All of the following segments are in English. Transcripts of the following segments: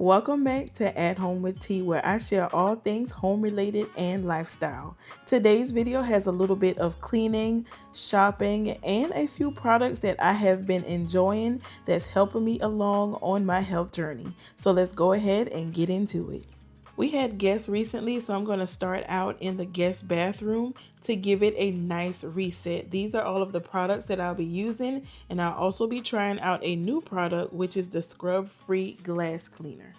Welcome back to At Home with T, where I share all things home related and lifestyle. Today's video has a little bit of cleaning, shopping, and a few products that I have been enjoying that's helping me along on my health journey. So let's go ahead and get into it. We had guests recently, so I'm going to start out in the guest bathroom to give it a nice reset. These are all of the products that I'll be using, and I'll also be trying out a new product, which is the scrub-free glass cleaner.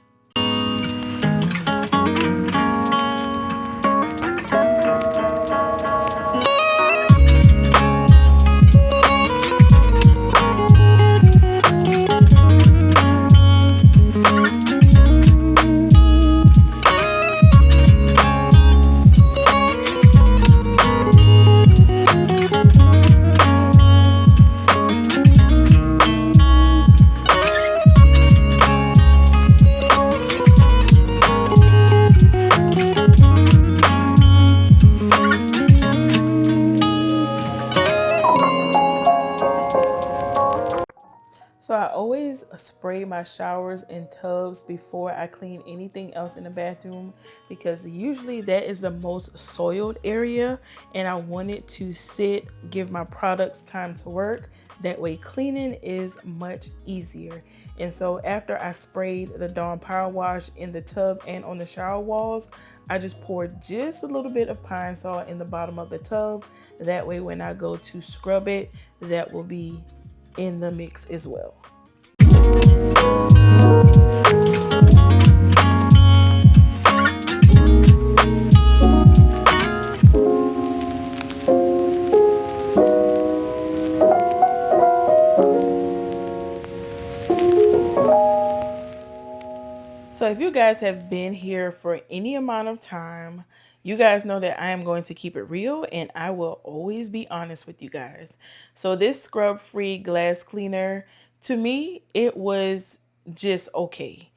So I always spray my showers and tubs before I clean anything else in the bathroom, because usually that is the most soiled area and I want it to sit, give my products time to work. That way cleaning is much easier. And so after I sprayed the Dawn Power Wash in the tub and on the shower walls, I just poured just a little bit of pine salt in the bottom of the tub. That way when I go to scrub it, that will be in the mix as well. So if you guys have been here for any amount of time, you guys know that I am going to keep it real and I will always be honest with you guys. So this scrub-free glass cleaner, to me, it was just okay.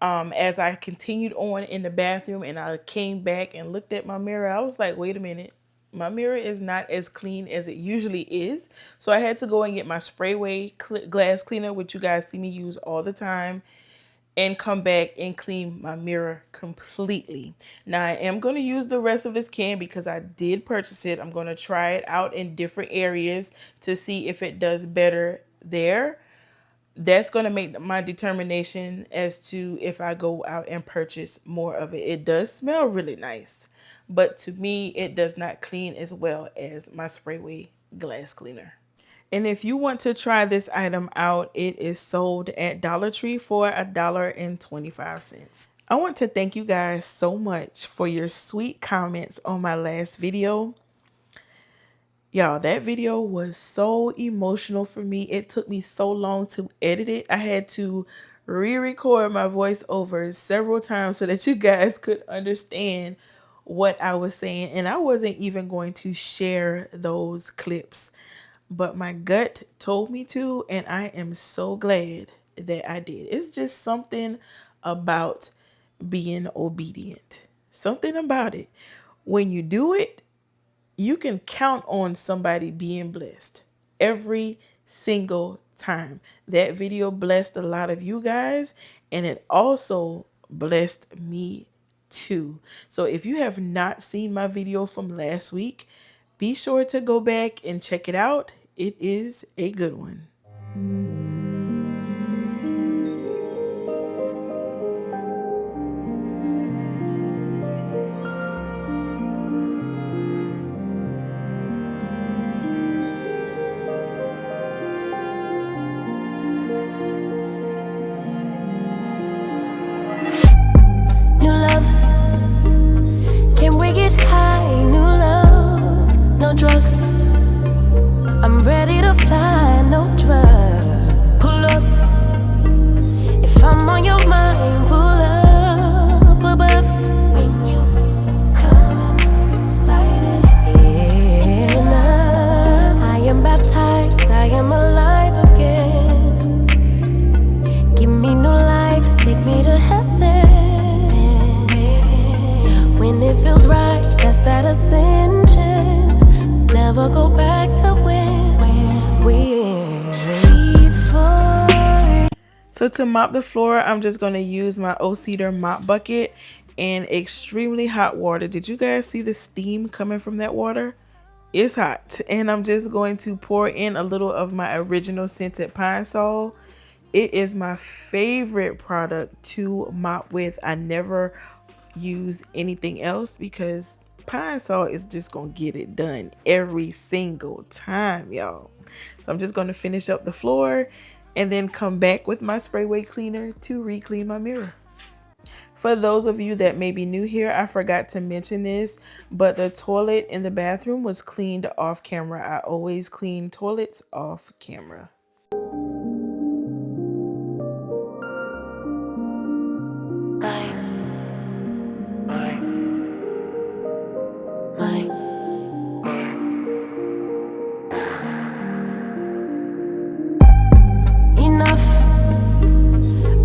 As I continued on in the bathroom and I came back and looked at my mirror, I was like, wait a minute. My mirror is not as clean as it usually is. So I had to go and get my Sprayway glass cleaner, which you guys see me use all the time, and come back and clean my mirror completely. Now I am going to use the rest of this can because I did purchase it. I'm going to try it out in different areas to see if it does better there. That's going to make my determination as to if I go out and purchase more of it. It does smell really nice, but to me, it does not clean as well as my Sprayway glass cleaner. And if you want to try this item out, it is sold at Dollar Tree for $1.25. I want to thank you guys so much for your sweet comments on my last video. Y'all, that video was so emotional for me. It took me so long to edit it. I had to re-record my voiceover several times so that you guys could understand what I was saying. And I wasn't even going to share those clips, but my gut told me to, and I am so glad that I did. It's just something about being obedient. Something about it. When you do it, you can count on somebody being blessed every single time. That video blessed a lot of you guys, and it also blessed me too. So if you have not seen my video from last week, be sure to go back and check it out. It is a good one. New love, can we get high? New love, no drugs. I'm ready to fly, no drugs. So to mop the floor, I'm just going to use my O-Cedar mop bucket and extremely hot water. Did you guys see the steam coming from that water? It's hot. And I'm just going to pour in a little of my original scented pine sol. It is my favorite product to mop with. I never use anything else because pine sol is just gonna get it done every single time, y'all. So I'm just gonna finish up the floor and then come back with my spray weight cleaner to re-clean my mirror. For those of you that may be new here, I forgot to mention this, but the toilet in the bathroom was cleaned off camera. I always clean toilets off camera. Enough.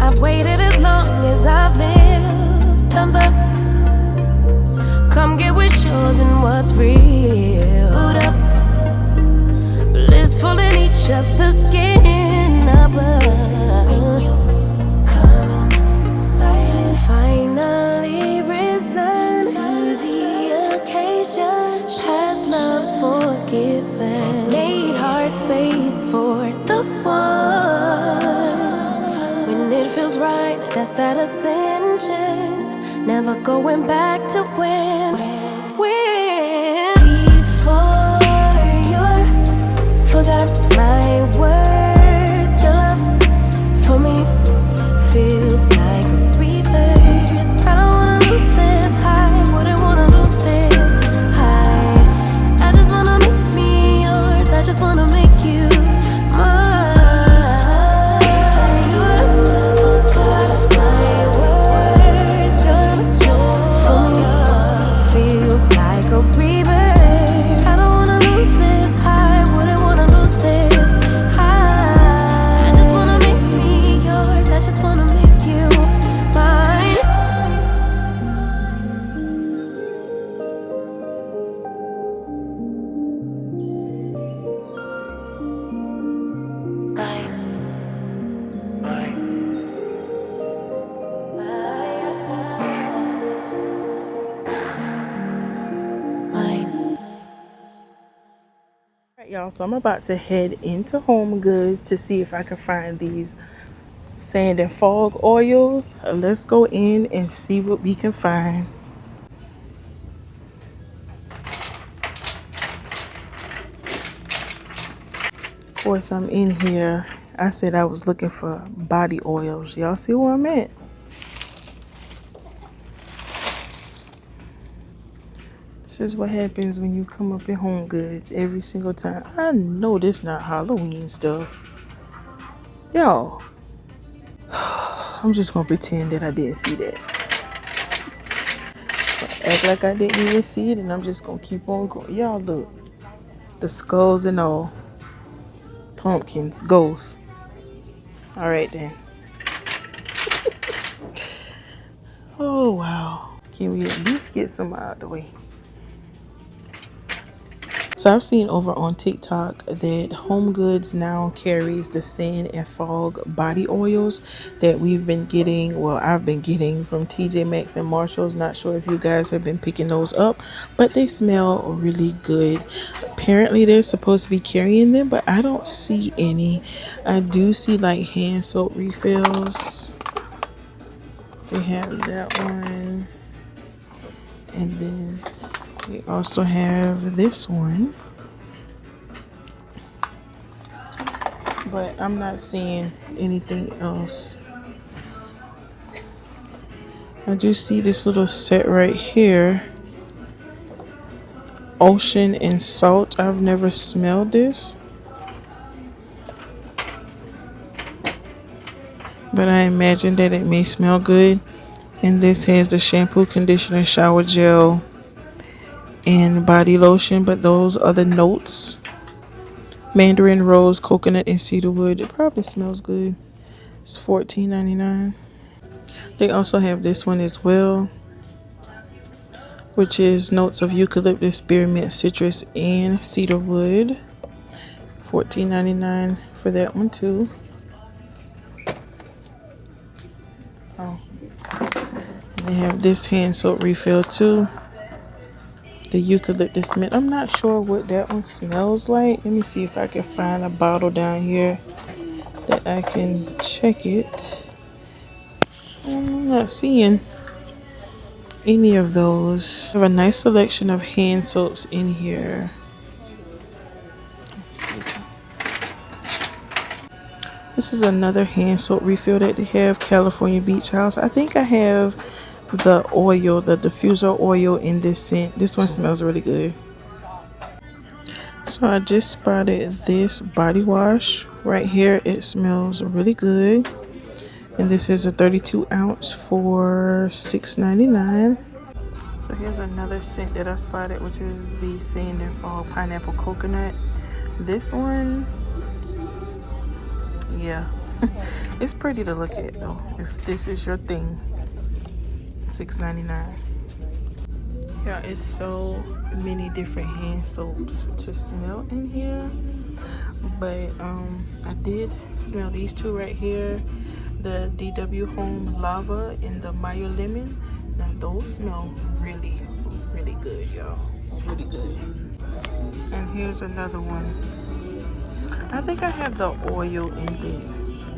I've waited as long as I've lived. Thumbs up. Come get what's yours and what's real. Boot up. Blissful in each other's skin above. Finally risen to the occasion. Past love's forgiven. Made heart space for the one. When it feels right, that's that ascension. Never going back to when. Before you forgot my worth. Your love for me feels like a rebirth. I don't wanna lose this high. Wouldn't wanna lose this high. I just wanna make me yours. I just wanna make you mine. Forgot my worth. Your love for me feels like a rebirth. I don't wanna lose this high. Wouldn't wanna lose this high. I just wanna make me yours. I just wanna make you mine. Alright, y'all, so I'm about to head into HomeGoods to see if I can find these sand and fog oils. Let's go in and see what we can find. Of course, I'm in here. I said I was looking for body oils. Y'all see where I'm at? This is what happens when you come up in HomeGoods every single time. I know this not Halloween stuff. Y'all, I'm just gonna pretend that I didn't see that. Act like I didn't even see it, and I'm just gonna keep on going. Y'all look, the skulls and all, pumpkins, ghosts. All right then. Oh wow, can we at least get some out of the way? So I've seen over on TikTok that HomeGoods now carries the sand and fog body oils that we've been getting. Well, I've been getting from TJ Maxx and Marshalls. Not sure if you guys have been picking those up, but they smell really good. Apparently they're supposed to be carrying them, but I don't see any. I do see like hand soap refills. They have that one. And then they also have this one, but I'm not seeing anything else. I do see this little set right here, ocean and salt. I've never smelled this, but I imagine that it may smell good. And this has the shampoo, conditioner, shower gel, and body lotion, but those are the notes: mandarin, rose, coconut, and cedarwood. It probably smells good. It's $14.99. They also have this one as well, which is notes of eucalyptus, spearmint, citrus, and cedarwood. $14.99 for that one too. Oh, they have this hand soap refill too. The eucalyptus mint. I'm not sure what that one smells like. Let me see if I can find a bottle down here that I can check it. I'm not seeing any of those. I have a nice selection of hand soaps in here. This is another hand soap refill that they have, California Beach House. I think I have the oil, the diffuser oil in this scent. This one smells really good. So I just spotted this body wash right here. It smells really good. And this is a 32 ounce for $6.99. So here's another scent that I spotted, which is the Sand and Fall Pineapple Coconut. This one, yeah, it's pretty to look at though, if this is your thing. $6.99. Yeah, it's so many different hand soaps to smell in here. But I did smell these two right here, the DW Home Lava and the Mayo Lemon. Now those smell really, really good, y'all. Really good. And here's another one. I think I have the oil in this.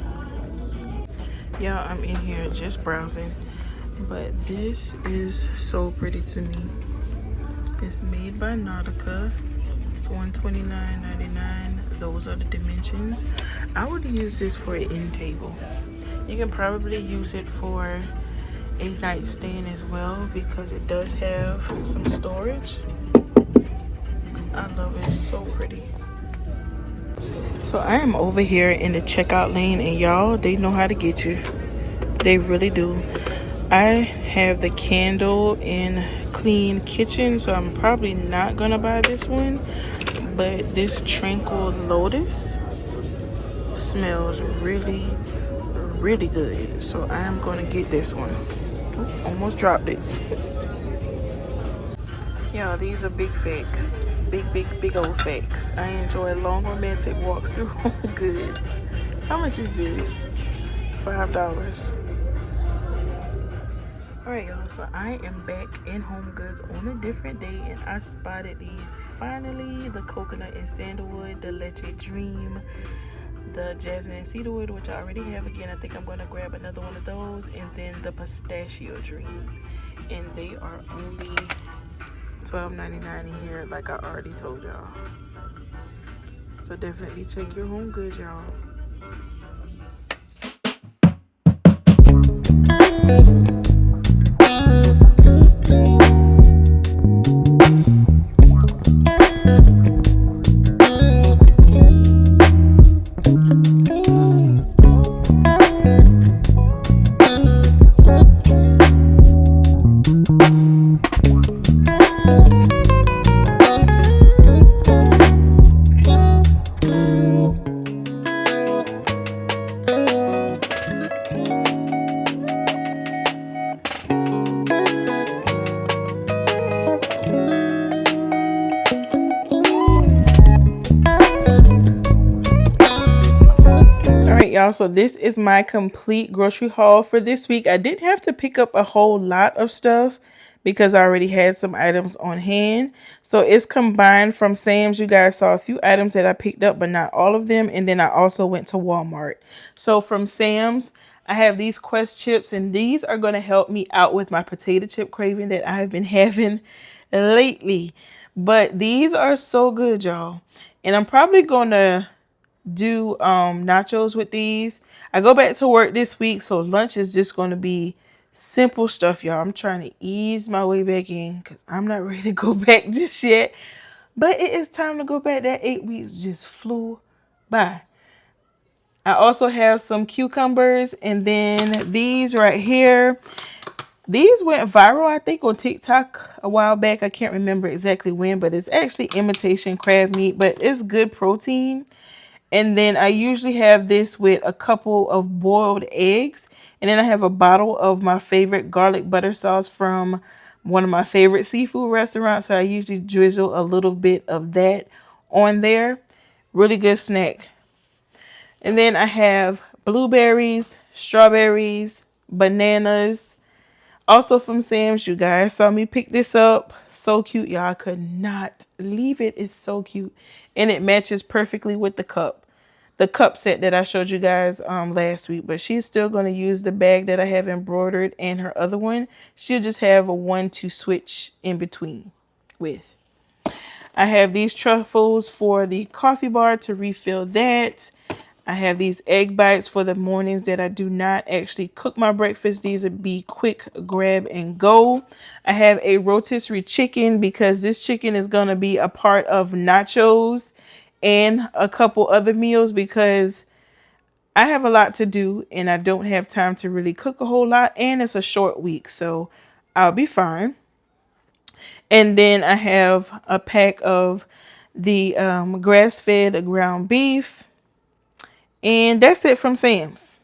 Yeah, I'm in here just browsing. But this is so pretty to me. It's made by Nautica. It's $129.99. Those are the dimensions. I would use this for an end table. You can probably use it for a nightstand as well because it does have some storage. I love it. It's so pretty. So I am over here in the checkout lane, and y'all, they know how to get you. They really do. I have the candle in clean kitchen, so I'm probably not gonna buy this one. But this Tranquil Lotus smells really, really good. So I am gonna get this one. Ooh, almost dropped it. Yeah, these are big facts. Big old facts. I enjoy long romantic walks through HomeGoods. How much is this? $5. Alright y'all, so I am back in HomeGoods on a different day, and I spotted these finally. The coconut and sandalwood, the leche dream, the jasmine and cedarwood, which I already have. Again, I think I'm going to grab another one of those, and then the pistachio dream. And they are only $12.99 in here, like I already told y'all. So definitely check your HomeGoods, y'all. Y'all, so this is my complete grocery haul for this week. I did have to pick up a whole lot of stuff because I already had some items on hand. So it's combined from Sam's. You guys saw a few items that I picked up, but not all of them. And then I also went to Walmart. So from Sam's, I have these Quest chips, and these are going to help me out with my potato chip craving that I've been having lately. But these are so good, y'all. And I'm probably going to do nachos with these. I go back to work this week, so lunch is just going to be simple stuff, y'all. I'm trying to ease my way back in because I'm not ready to go back just yet. But it is time to go back. That 8 weeks just flew by. I also have some cucumbers, and then these right here. These went viral, I think, on TikTok a while back. I can't remember exactly when, but it's actually imitation crab meat, but it's good protein. And then I usually have this with a couple of boiled eggs. And then I have a bottle of my favorite garlic butter sauce from one of my favorite seafood restaurants. So I usually drizzle a little bit of that on there. Really good snack. And then I have blueberries, strawberries, bananas. Also from Sam's, you guys saw me pick this up. So cute, y'all. I could not leave it. It's so cute. And it matches perfectly with the cup. The cup set that I showed you guys last week. But she's still going to use the bag that I have embroidered and her other one. She'll just have a one to switch in between with. I have these truffles for the coffee bar to refill that. I have these egg bites for the mornings that I do not actually cook my breakfast. These would be quick grab and go. I have a rotisserie chicken because this chicken is going to be a part of nachos and a couple other meals because I have a lot to do and I don't have time to really cook a whole lot, and it's a short week, so I'll be fine. And then I have a pack of the grass-fed ground beef. And that's it from Sam's.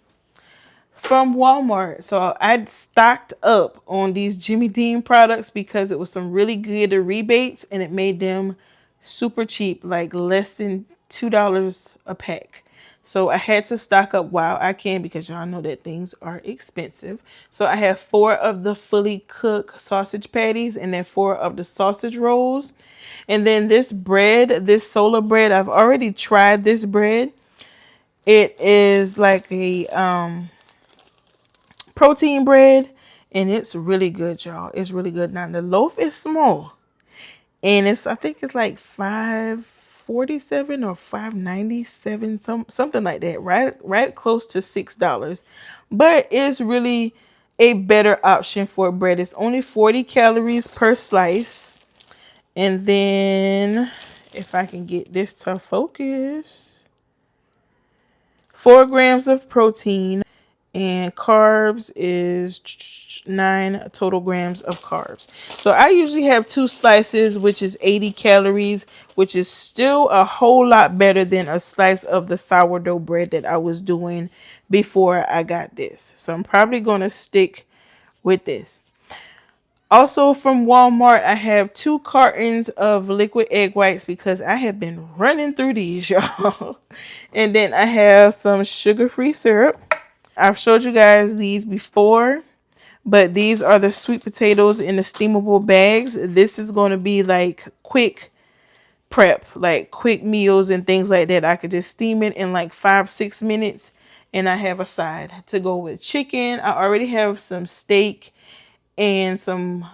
From Walmart. So I stocked up on these Jimmy Dean products because it was some really good rebates and it made them super cheap, like less than $2 a pack. So I had to stock up while I can because y'all know that things are expensive. So I have 4 of the fully cooked sausage patties and then 4 of the sausage rolls. And then this bread, this solar bread, I've already tried this bread. It is like a protein bread and it's really good, y'all. It's really good. Now the loaf is small and I think it's like 5.47 or 5.97, something like that. Right close to $6. But it's really a better option for bread. It's only 40 calories per slice. And then if I can get this to focus, 4 grams of protein, and carbs is 9 total grams of carbs. So I usually have 2 slices, which is 80 calories, which is still a whole lot better than a slice of the sourdough bread that I was doing before I got this. So I'm probably going to stick with this. Also from Walmart, I have 2 cartons of liquid egg whites because I have been running through these, y'all. And then I have some sugar-free syrup. I've showed you guys these before, but these are the sweet potatoes in the steamable bags. This is going to be like quick prep, like quick meals and things like that. I could just steam it in like 5-6 minutes and I have a side to go with chicken. I already have some steak and some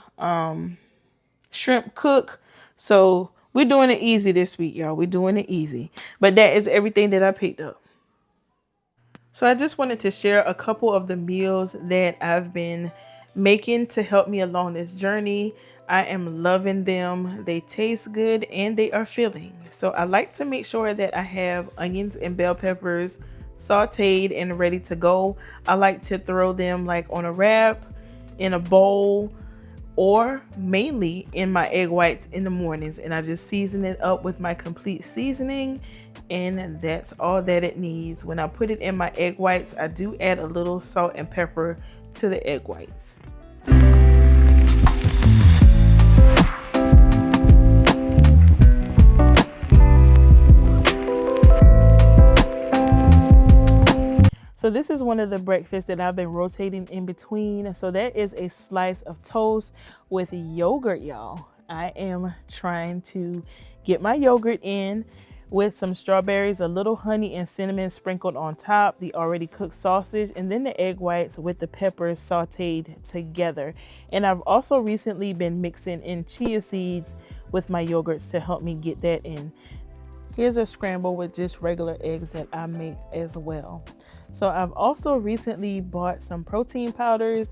shrimp cook. So we're doing it easy this week, y'all. We're doing it easy. But that is everything that I picked up. So I just wanted to share a couple of the meals that I've been making to help me along this journey. I am loving them. They taste good and they are filling. So I like to make sure that I have onions and bell peppers sauteed and ready to go. I like to throw them like on a wrap, in a bowl, or mainly in my egg whites in the mornings, and I just season it up with my complete seasoning, and that's all that it needs. When I put it in my egg whites, I do add a little salt and pepper to the egg whites. So this is one of the breakfasts that I've been rotating in between. So that is a slice of toast with yogurt, y'all. I am trying to get my yogurt in with some strawberries, a little honey and cinnamon sprinkled on top, the already cooked sausage, and then the egg whites with the peppers sauteed together. And I've also recently been mixing in chia seeds with my yogurts to help me get that in. Here's a scramble with just regular eggs that I make as well. So I've also recently bought some protein powders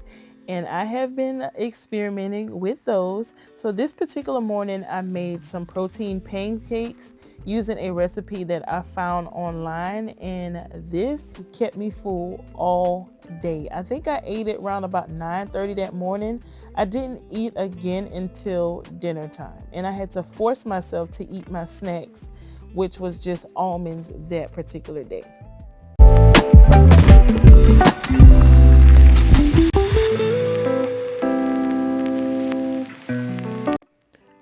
and I have been experimenting with those. So this particular morning I made some protein pancakes using a recipe that I found online, and this kept me full all day. I think I ate it around about 9:30 that morning. I didn't eat again until dinner time, and I had to force myself to eat my snacks, which was just almonds that particular day.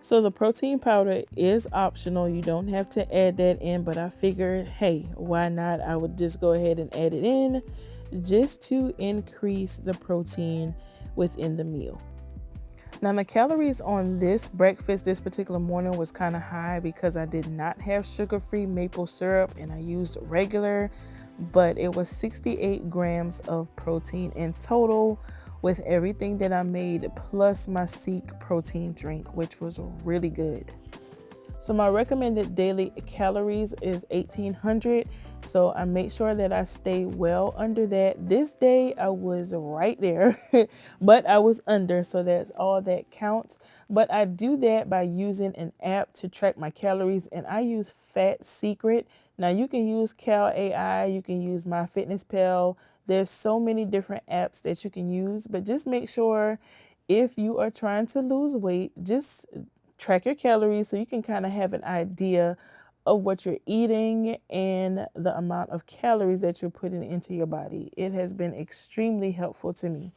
So the protein powder is optional. You don't have to add that in, but I figured, hey, why not? I would just go ahead and add it in just to increase the protein within the meal. Now, the calories on this breakfast this particular morning was kind of high because I did not have sugar-free maple syrup and I used regular, but it was 68 grams of protein in total with everything that I made plus my Seek protein drink, which was really good. So my recommended daily calories is 1800. So I make sure that I stay well under that. This day I was right there, but I was under, so that's all that counts. But I do that by using an app to track my calories, and I use Fat Secret. Now you can use Cal AI, you can use MyFitnessPal. There's so many different apps that you can use, but just make sure if you are trying to lose weight, just track your calories so you can kind of have an idea of what you're eating and the amount of calories that you're putting into your body. It has been extremely helpful to me.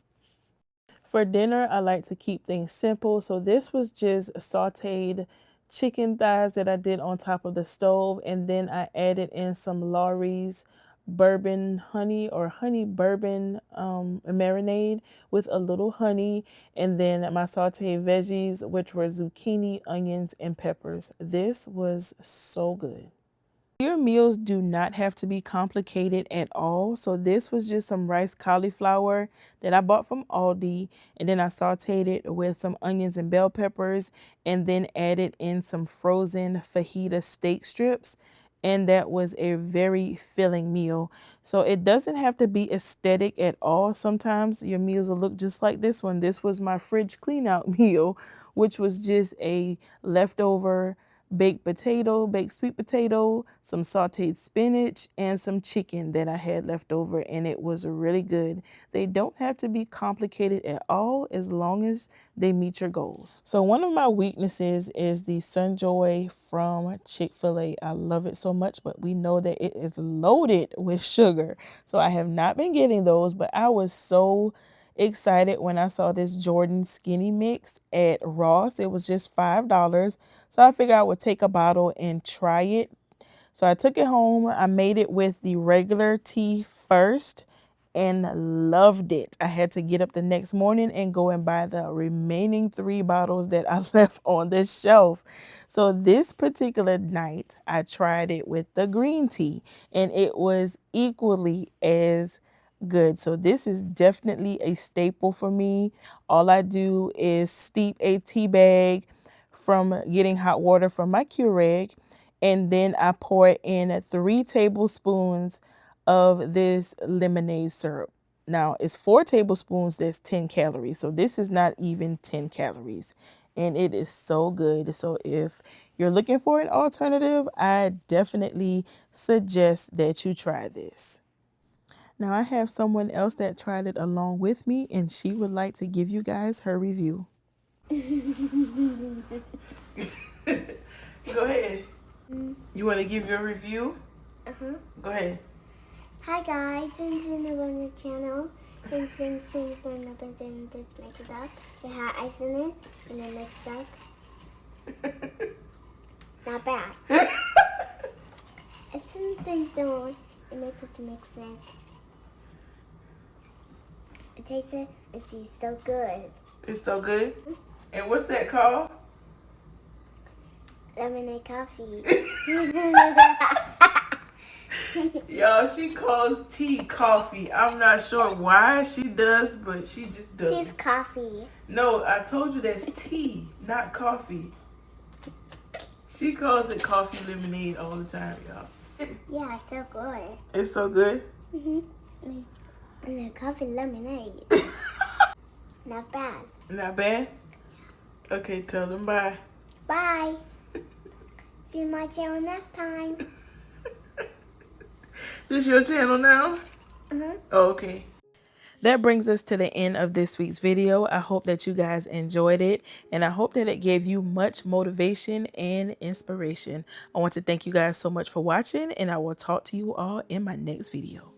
For dinner, I like to keep things simple. So this was just sauteed chicken thighs that I did on top of the stove. And then I added in some Lawry's bourbon honey or honey bourbon marinade with a little honey. And then my sauteed veggies, which were zucchini, onions, and peppers. This was so good. Your meals do not have to be complicated at all. So this was just some rice cauliflower that I bought from Aldi, and then I sauteed it with some onions and bell peppers, and then added in some frozen fajita steak strips. And that was a very filling meal. So it doesn't have to be aesthetic at all. Sometimes your meals will look just like this one. This was my fridge clean out meal, which was just a leftover baked sweet potato, some sauteed spinach, and some chicken that I had left over, and it was really good. They don't have to be complicated at all as long as they meet your goals. So one of my weaknesses is the Sunjoy from Chick-fil-A. I love it so much, but we know that it is loaded with sugar. So I have not been getting those, but I was so excited when I saw this Jordan Skinny Mix at Ross. It was just $5. So I figured I would take a bottle and try it. So I took it home. I made it with the regular tea first and loved it. I had to get up the next morning and go and buy the remaining 3 bottles that I left on the shelf. So this particular night, I tried it with the green tea and it was equally as good. So this is definitely a staple for me. All I do is steep a tea bag from getting hot water from my Keurig, and then I pour in 3 tablespoons of this lemonade syrup. Now it's 4 tablespoons, that's 10 calories. So this is not even 10 calories. And it is so good. So if you're looking for an alternative, I definitely suggest that you try this. Now I have someone else that tried it along with me, and she would like to give you guys her review. Go ahead. You want to give your review? Uh-huh. Go ahead. Hi guys, since in the channel, since and up and then let's make it up. It had ice in it and then mixed up. Not bad. As soon as things don't, it makes us mix it. It tastes it, it's so good. It's so good. And what's that called? Lemonade coffee. Y'all, she calls tea coffee. I'm not sure why she does, but she just does. Tea's coffee. No, I told you that's tea, not coffee. She calls it coffee lemonade all the time, y'all. Yeah, it's so good. It's so good. And the coffee lemonade. Not bad. Not bad? Okay, tell them bye. Bye. See you on my channel next time. This your channel now? Uh-huh. Oh, okay. That brings us to the end of this week's video. I hope that you guys enjoyed it, and I hope that it gave you much motivation and inspiration. I want to thank you guys so much for watching, and I will talk to you all in my next video.